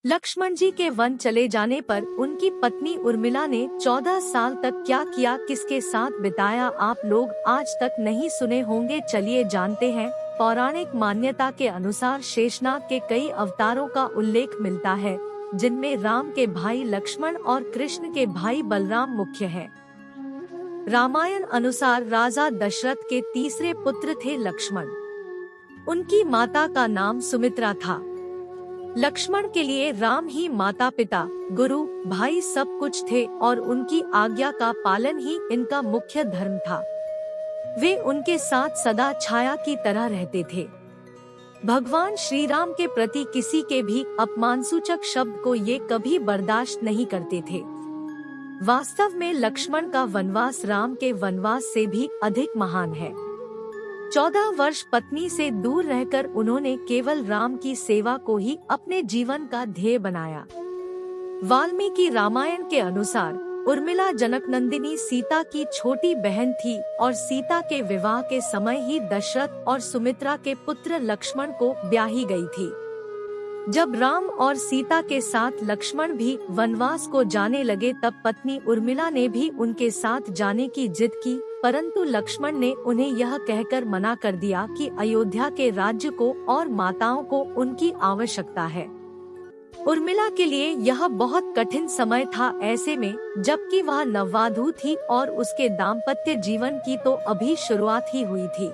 लक्ष्मण जी के वन चले जाने पर उनकी पत्नी उर्मिला ने 14 साल तक क्या किया, किसके साथ बिताया, आप लोग आज तक नहीं सुने होंगे। चलिए जानते हैं। पौराणिक मान्यता के अनुसार शेषनाग के कई अवतारों का उल्लेख मिलता है, जिनमें राम के भाई लक्ष्मण और कृष्ण के भाई बलराम मुख्य हैं। रामायण अनुसार राजा दशरथ के तीसरे पुत्र थे लक्ष्मण। उनकी माता का नाम सुमित्रा था। लक्ष्मण के लिए राम ही माता पिता, गुरु, भाई सब कुछ थे और उनकी आज्ञा का पालन ही इनका मुख्य धर्म था। वे उनके साथ सदा छाया की तरह रहते थे। भगवान श्री राम के प्रति किसी के भी अपमानसूचक शब्द को ये कभी बर्दाश्त नहीं करते थे। वास्तव में लक्ष्मण का वनवास राम के वनवास से भी अधिक महान है। 14 वर्ष पत्नी से दूर रहकर उन्होंने केवल राम की सेवा को ही अपने जीवन का ध्येय बनाया। वाल्मीकि रामायण के अनुसार उर्मिला जनकनंदिनी सीता की छोटी बहन थी और सीता के विवाह के समय ही दशरथ और सुमित्रा के पुत्र लक्ष्मण को ब्याही गई थी। जब राम और सीता के साथ लक्ष्मण भी वनवास को जाने लगे, तब पत्नी उर्मिला ने भी उनके साथ जाने की जिद की, परंतु लक्ष्मण ने उन्हें यह कहकर मना कर दिया कि अयोध्या के राज्य को और माताओं को उनकी आवश्यकता है। उर्मिला के लिए यह बहुत कठिन समय था, ऐसे में जबकि वह नववधू थी और उसके दाम्पत्य जीवन की तो अभी शुरुआत ही हुई थी।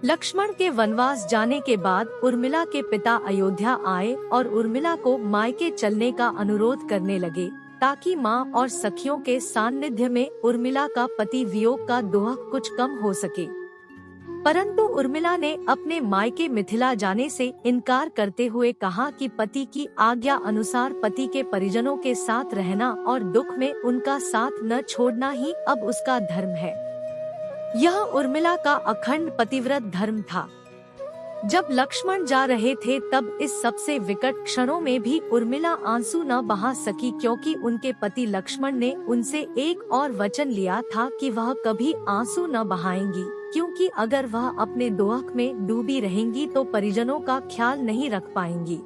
लक्ष्मण के वनवास जाने के बाद उर्मिला के पिता अयोध्या आए और उर्मिला को मायके चलने का अनुरोध करने लगे, ताकि मां और सखियों के सान्निध्य में उर्मिला का पति वियोग का दोह कुछ कम हो सके। परंतु उर्मिला ने अपने मायके मिथिला जाने से इनकार करते हुए कहा कि पति की आज्ञा अनुसार पति के परिजनों के साथ रहना और दुख में उनका साथ न छोड़ना ही अब उसका धर्म है। यह उर्मिला का अखंड पतिव्रत धर्म था। जब लक्ष्मण जा रहे थे तब इस सबसे विकट क्षणों में भी उर्मिला आंसू न बहा सकी, क्योंकि उनके पति लक्ष्मण ने उनसे एक और वचन लिया था कि वह कभी आंसू न बहाएंगी, क्योंकि अगर वह अपने दोहक में डूबी रहेंगी तो परिजनों का ख्याल नहीं रख पाएंगी।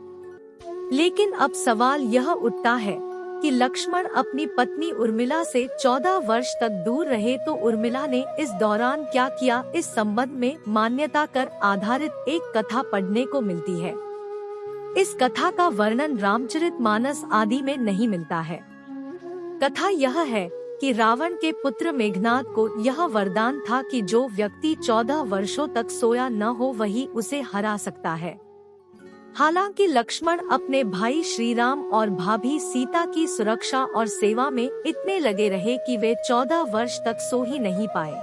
लेकिन अब सवाल यह उठता है कि लक्ष्मण अपनी पत्नी उर्मिला से 14 वर्ष तक दूर रहे, तो उर्मिला ने इस दौरान क्या किया। इस संबंध में मान्यता कर आधारित एक कथा पढ़ने को मिलती है। इस कथा का वर्णन रामचरितमानस आदि में नहीं मिलता है। कथा यह है कि रावण के पुत्र मेघनाद को यह वरदान था कि जो व्यक्ति 14 वर्षों तक सोया न हो वही उसे हरा सकता है। हालांकि लक्ष्मण अपने भाई श्रीराम और भाभी सीता की सुरक्षा और सेवा में इतने लगे रहे कि वे 14 वर्ष तक सो ही नहीं पाए।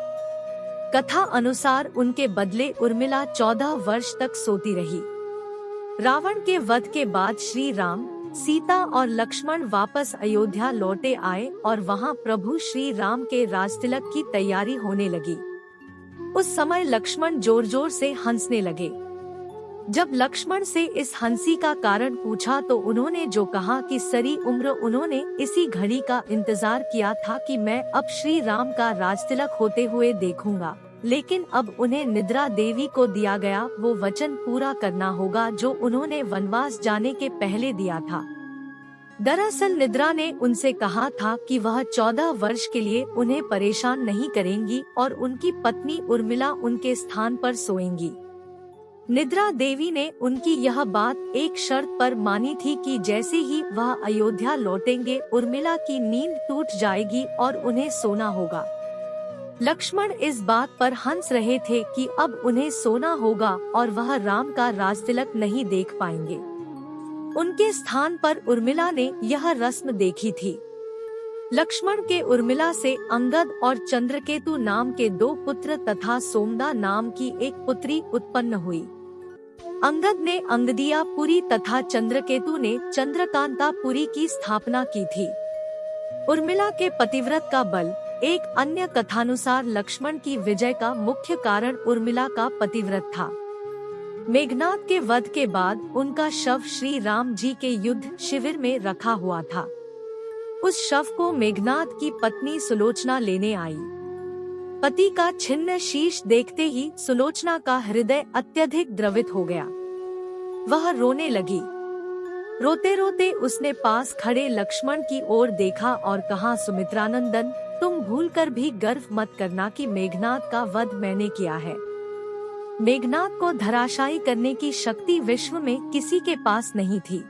कथा अनुसार उनके बदले उर्मिला 14 वर्ष तक सोती रही। रावण के वध के बाद श्री राम, सीता और लक्ष्मण वापस अयोध्या लौटे आए और वहां प्रभु श्री राम के राजतिलक की तैयारी होने लगी। उस समय लक्ष्मण जोर जोर से हंसने लगे। जब लक्ष्मण से इस हंसी का कारण पूछा तो उन्होंने जो कहा कि सारी उम्र उन्होंने इसी घड़ी का इंतजार किया था कि मैं अब श्री राम का राजतिलक होते हुए देखूंगा, लेकिन अब उन्हें निद्रा देवी को दिया गया वो वचन पूरा करना होगा जो उन्होंने वनवास जाने के पहले दिया था। दरअसल निद्रा ने उनसे कहा था कि वह 14 वर्ष के लिए उन्हें परेशान नहीं करेंगी और उनकी पत्नी उर्मिला उनके स्थान पर सोएंगी। निद्रा देवी ने उनकी यह बात एक शर्त पर मानी थी कि जैसे ही वह अयोध्या लौटेंगे उर्मिला की नींद टूट जाएगी और उन्हें सोना होगा। लक्ष्मण इस बात पर हंस रहे थे कि अब उन्हें सोना होगा और वह राम का राजतिलक नहीं देख पाएंगे। उनके स्थान पर उर्मिला ने यह रस्म देखी थी। लक्ष्मण के उर्मिला से अंगद और चंद्रकेतु नाम के 2 पुत्र तथा सोमदा नाम की एक पुत्री उत्पन्न हुई। अंगद ने अंगदियापुरी तथा चंद्रकेतु ने चंद्रकांतापुरी की स्थापना की थी। उर्मिला के पतिव्रत का बल। एक अन्य कथानुसार लक्ष्मण की विजय का मुख्य कारण उर्मिला का पतिव्रत था। मेघनाद के वध के बाद उनका शव श्री राम जी के युद्ध शिविर में रखा हुआ था। उस शव को मेघनाद की पत्नी सुलोचना लेने आई। पति का छिन्न शीश देखते ही सुलोचना का हृदय अत्यधिक द्रवित हो गया। वह रोने लगी। रोते रोते उसने पास खड़े लक्ष्मण की ओर देखा और कहा, सुमित्रानंदन, तुम भूलकर भी गर्व मत करना कि मेघनाद का वध मैंने किया है। मेघनाद को धराशायी करने की शक्ति विश्व में किसी के पास नहीं थी।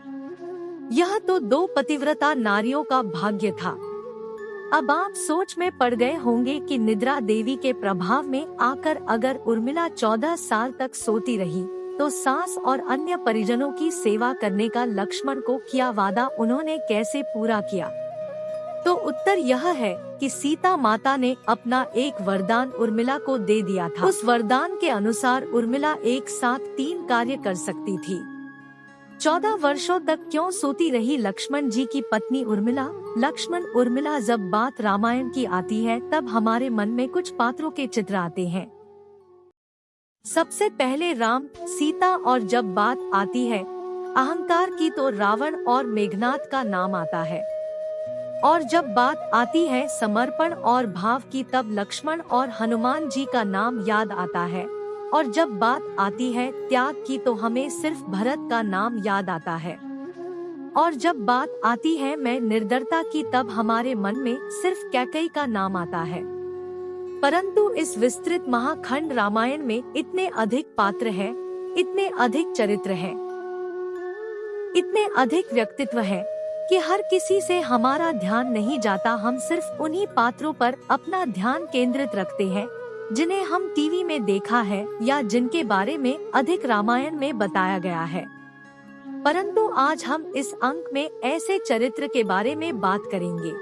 यह तो 2 पतिव्रता नारियों का भाग्य था। अब आप सोच में पड़ गए होंगे कि निद्रा देवी के प्रभाव में आकर अगर उर्मिला 14 साल तक सोती रही तो सास और अन्य परिजनों की सेवा करने का लक्ष्मण को किया वादा उन्होंने कैसे पूरा किया। तो उत्तर यह है कि सीता माता ने अपना एक वरदान उर्मिला को दे दिया था। उस वरदान के अनुसार उर्मिला एक साथ 3 कार्य कर सकती थी। 14 वर्षों तक क्यों सोती रही लक्ष्मण जी की पत्नी उर्मिला? लक्ष्मण उर्मिला जब बात रामायण की आती है तब हमारे मन में कुछ पात्रों के चित्र आते हैं। सबसे पहले राम, सीता, और जब बात आती है अहंकार की तो रावण और मेघनाद का नाम आता है। और जब बात आती है समर्पण और भाव की तब लक्ष्मण और हनुमान जी का नाम याद आता है। और जब बात आती है त्याग की तो हमें सिर्फ भरत का नाम याद आता है। और जब बात आती है मैं निर्दयता की तब हमारे मन में सिर्फ कैकेयी का नाम आता है। परंतु इस विस्तृत महाखंड रामायण में इतने अधिक पात्र हैं, इतने अधिक चरित्र हैं, इतने अधिक व्यक्तित्व हैं कि हर किसी से हमारा ध्यान नहीं जाता। हम सिर्फ उन्हीं पात्रों पर अपना ध्यान केंद्रित रखते हैं जिन्हें हम टीवी में देखा है या जिनके बारे में अधिक रामायण में बताया गया है। परंतु आज हम इस अंक में ऐसे चरित्र के बारे में बात करेंगे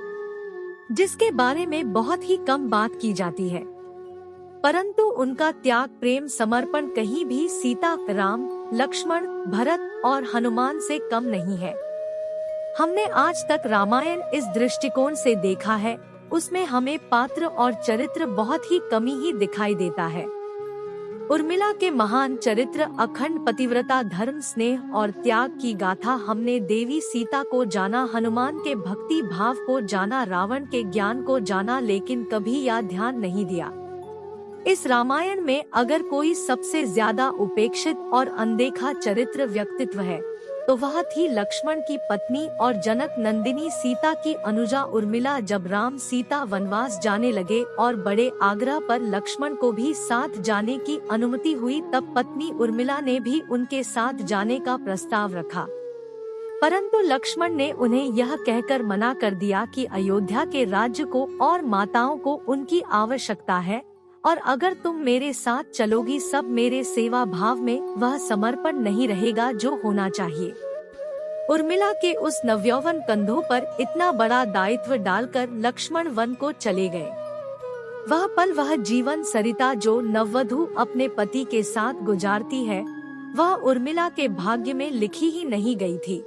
जिसके बारे में बहुत ही कम बात की जाती है, परंतु उनका त्याग, प्रेम, समर्पण कहीं भी सीता, राम, लक्ष्मण, भरत और हनुमान से कम नहीं है। हमने आज तक रामायण इस दृष्टिकोण से देखा है, उसमें हमें पात्र और चरित्र बहुत ही कमी ही दिखाई देता है। उर्मिला के महान चरित्र, अखंड पतिव्रता, धर्म, स्नेह और त्याग की गाथा हमने देवी सीता को जाना, हनुमान के भक्ति भाव को जाना, रावण के ज्ञान को जाना, लेकिन कभी यह ध्यान नहीं दिया इस रामायण में अगर कोई सबसे ज्यादा उपेक्षित और अनदेखा चरित्र व्यक्तित्व है तो वह थी लक्ष्मण की पत्नी और जनक नंदिनी सीता की अनुजा उर्मिला। जब राम सीता वनवास जाने लगे और बड़े आग्रह पर लक्ष्मण को भी साथ जाने की अनुमति हुई तब पत्नी उर्मिला ने भी उनके साथ जाने का प्रस्ताव रखा, परंतु लक्ष्मण ने उन्हें यह कहकर मना कर दिया कि अयोध्या के राज्य को और माताओं को उनकी आवश्यकता है और अगर तुम मेरे साथ चलोगी सब मेरे सेवा भाव में वह समर्पण नहीं रहेगा जो होना चाहिए। उर्मिला के उस नवयौवन कंधों पर इतना बड़ा दायित्व डालकर लक्ष्मण वन को चले गए। वह पल, वह जीवन सरिता जो नववधू अपने पति के साथ गुजारती है वह उर्मिला के भाग्य में लिखी ही नहीं गई थी।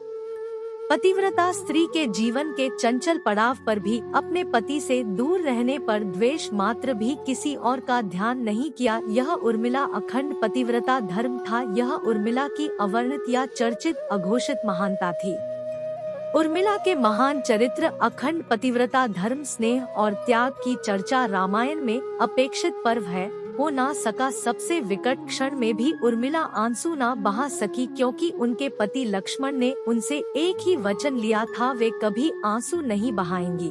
पतिव्रता स्त्री के जीवन के चंचल पड़ाव पर भी अपने पति से दूर रहने पर द्वेष मात्र भी किसी और का ध्यान नहीं किया। यह उर्मिला अखंड पतिव्रता धर्म था, यह उर्मिला की अवर्णित या चर्चित अघोषित महानता थी। उर्मिला के महान चरित्र, अखंड पतिव्रता, धर्म, स्नेह और त्याग की चर्चा रामायण में अपेक्षित पर्व है। हो ना सका सबसे विकट क्षण में भी उर्मिला आंसू ना बहा सकी क्योंकि उनके पति लक्ष्मण ने उनसे एक ही वचन लिया था, वे कभी आंसू नहीं बहाएंगी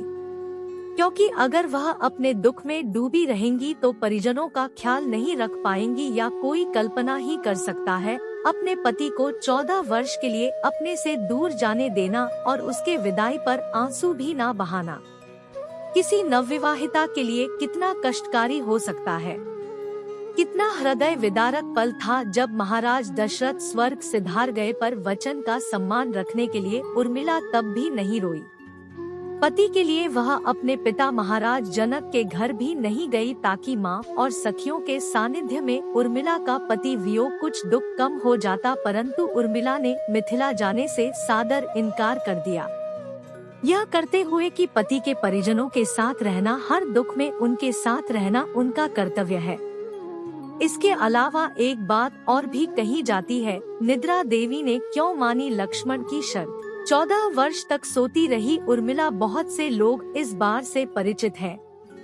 क्योंकि अगर वह अपने दुख में डूबी रहेंगी तो परिजनों का ख्याल नहीं रख पाएंगी। या कोई कल्पना ही कर सकता है अपने पति को 14 वर्ष के लिए अपने से दूर जाने देना और उसके विदाई पर आंसू भी ना बहाना किसी नवविवाहिता के लिए कितना कष्टकारी हो सकता है। कितना हृदय विदारक पल था जब महाराज दशरथ स्वर्ग सिधार गए पर वचन का सम्मान रखने के लिए उर्मिला तब भी नहीं रोई। पति के लिए वह अपने पिता महाराज जनक के घर भी नहीं गई ताकि माँ और सखियों के सानिध्य में उर्मिला का पति वियोग कुछ दुख कम हो जाता, परंतु उर्मिला ने मिथिला जाने से सादर इनकार कर दिया, यह करते हुए कि पति के परिजनों के साथ रहना, हर दुख में उनके साथ रहना उनका कर्तव्य है। इसके अलावा एक बात और भी कही जाती है, निद्रा देवी ने क्यों मानी लक्ष्मण की शर्त। 14 वर्ष तक सोती रही उर्मिला। बहुत से लोग इस बार से परिचित हैं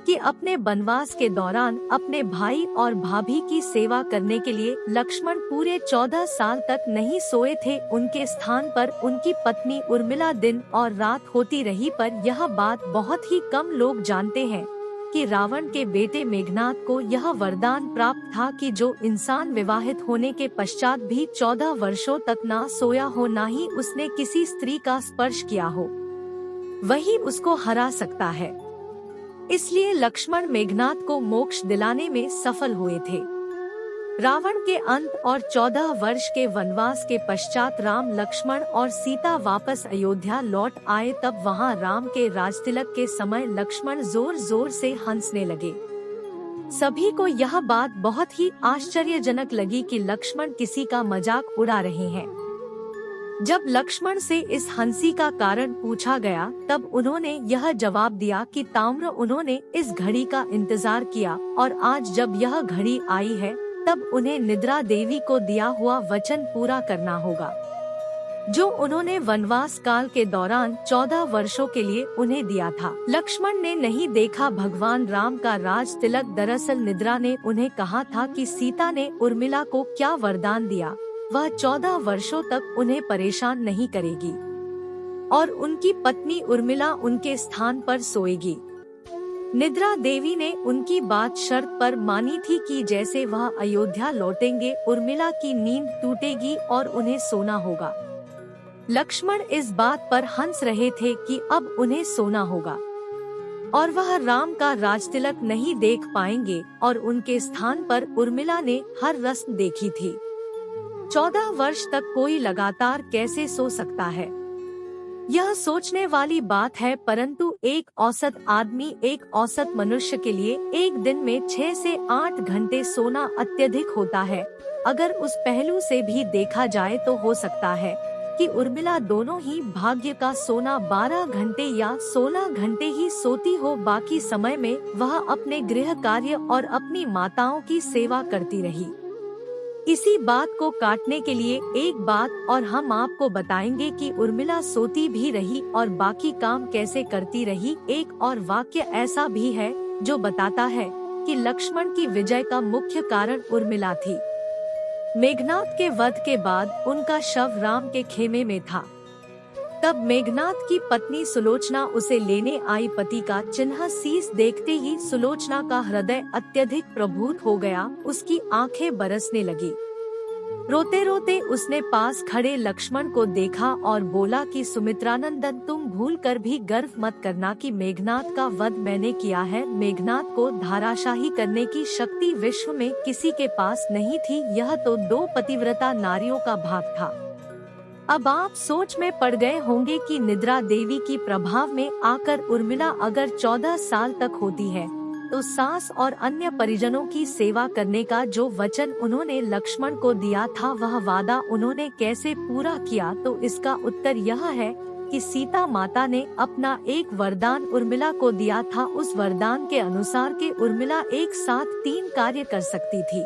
कि अपने वनवास के दौरान अपने भाई और भाभी की सेवा करने के लिए लक्ष्मण पूरे 14 साल तक नहीं सोए थे। उनके स्थान पर उनकी पत्नी उर्मिला दिन और रात होती रही, पर यह बात बहुत ही कम लोग जानते हैं कि रावण के बेटे मेघनाद को यह वरदान प्राप्त था कि जो इंसान विवाहित होने के पश्चात भी 14 वर्षों तक ना सोया हो, ना ही उसने किसी स्त्री का स्पर्श किया हो, वही उसको हरा सकता है। इसलिए लक्ष्मण मेघनाद को मोक्ष दिलाने में सफल हुए थे। रावण के अंत और 14 वर्ष के वनवास के पश्चात राम, लक्ष्मण और सीता वापस अयोध्या लौट आए। तब वहां राम के राजतिलक के समय लक्ष्मण जोर जोर से हंसने लगे। सभी को यह बात बहुत ही आश्चर्यजनक लगी कि लक्ष्मण किसी का मजाक उड़ा रहे हैं। जब लक्ष्मण से इस हंसी का कारण पूछा गया, तब उन्होंने यह जवाब दिया कि ताम्र, उन्होंने इस घड़ी का इंतजार किया और आज जब यह घड़ी आई है तब उन्हें निद्रा देवी को दिया हुआ वचन पूरा करना होगा, जो उन्होंने वनवास काल के दौरान 14 वर्षों के लिए उन्हें दिया था। लक्ष्मण ने नहीं देखा भगवान राम का राज तिलक। दरअसल निद्रा ने उन्हें कहा था कि सीता ने उर्मिला को क्या वरदान दिया, वह 14 वर्षों तक उन्हें परेशान नहीं करेगी और उनकी पत्नी उर्मिला उनके स्थान पर सोएगी। निद्रा देवी ने उनकी बात शर्त पर मानी थी कि जैसे वह अयोध्या लौटेंगे उर्मिला की नींद टूटेगी और उन्हें सोना होगा। लक्ष्मण इस बात पर हंस रहे थे कि अब उन्हें सोना होगा और वह राम का राजतिलक नहीं देख पाएंगे और उनके स्थान पर उर्मिला ने हर रस्म देखी थी। 14 वर्ष तक कोई लगातार कैसे सो सकता है, यह सोचने वाली बात है। परंतु एक औसत आदमी, एक औसत मनुष्य के लिए एक दिन में 6 से 8 घंटे सोना अत्यधिक होता है। अगर उस पहलू से भी देखा जाए तो हो सकता है कि उर्मिला दोनों ही भाग्य का सोना 12 घंटे या 16 घंटे ही सोती हो। बाकी समय में वह अपने गृह कार्य और अपनी माताओं की सेवा करती रही। इसी बात को काटने के लिए एक बात और हम आपको बताएंगे कि उर्मिला सोती भी रही और बाकी काम कैसे करती रही। एक और वाक्य ऐसा भी है जो बताता है कि लक्ष्मण की विजय का मुख्य कारण उर्मिला थी। मेघनाद के वध के बाद उनका शव राम के खेमे में था। तब मेघनाद की पत्नी सुलोचना उसे लेने आई। पति का चिन्ह शीश देखते ही सुलोचना का हृदय अत्यधिक प्रभुत हो गया, उसकी आंखें बरसने लगी। रोते रोते उसने पास खड़े लक्ष्मण को देखा और बोला कि सुमित्रानंदन, तुम भूलकर भी गर्व मत करना कि मेघनाद का वध मैंने किया है। मेघनाद को धाराशाही करने की शक्ति विश्व में किसी के पास नहीं थी, यह तो 2 पतिव्रता नारियों का भाग था। अब आप सोच में पड़ गए होंगे कि निद्रा देवी की प्रभाव में आकर उर्मिला अगर 14 साल तक होती है तो सास और अन्य परिजनों की सेवा करने का जो वचन उन्होंने लक्ष्मण को दिया था, वह वादा उन्होंने कैसे पूरा किया। तो इसका उत्तर यह है कि सीता माता ने अपना एक वरदान उर्मिला को दिया था। उस वरदान के अनुसार के उर्मिला एक साथ 3 कार्य कर सकती थी।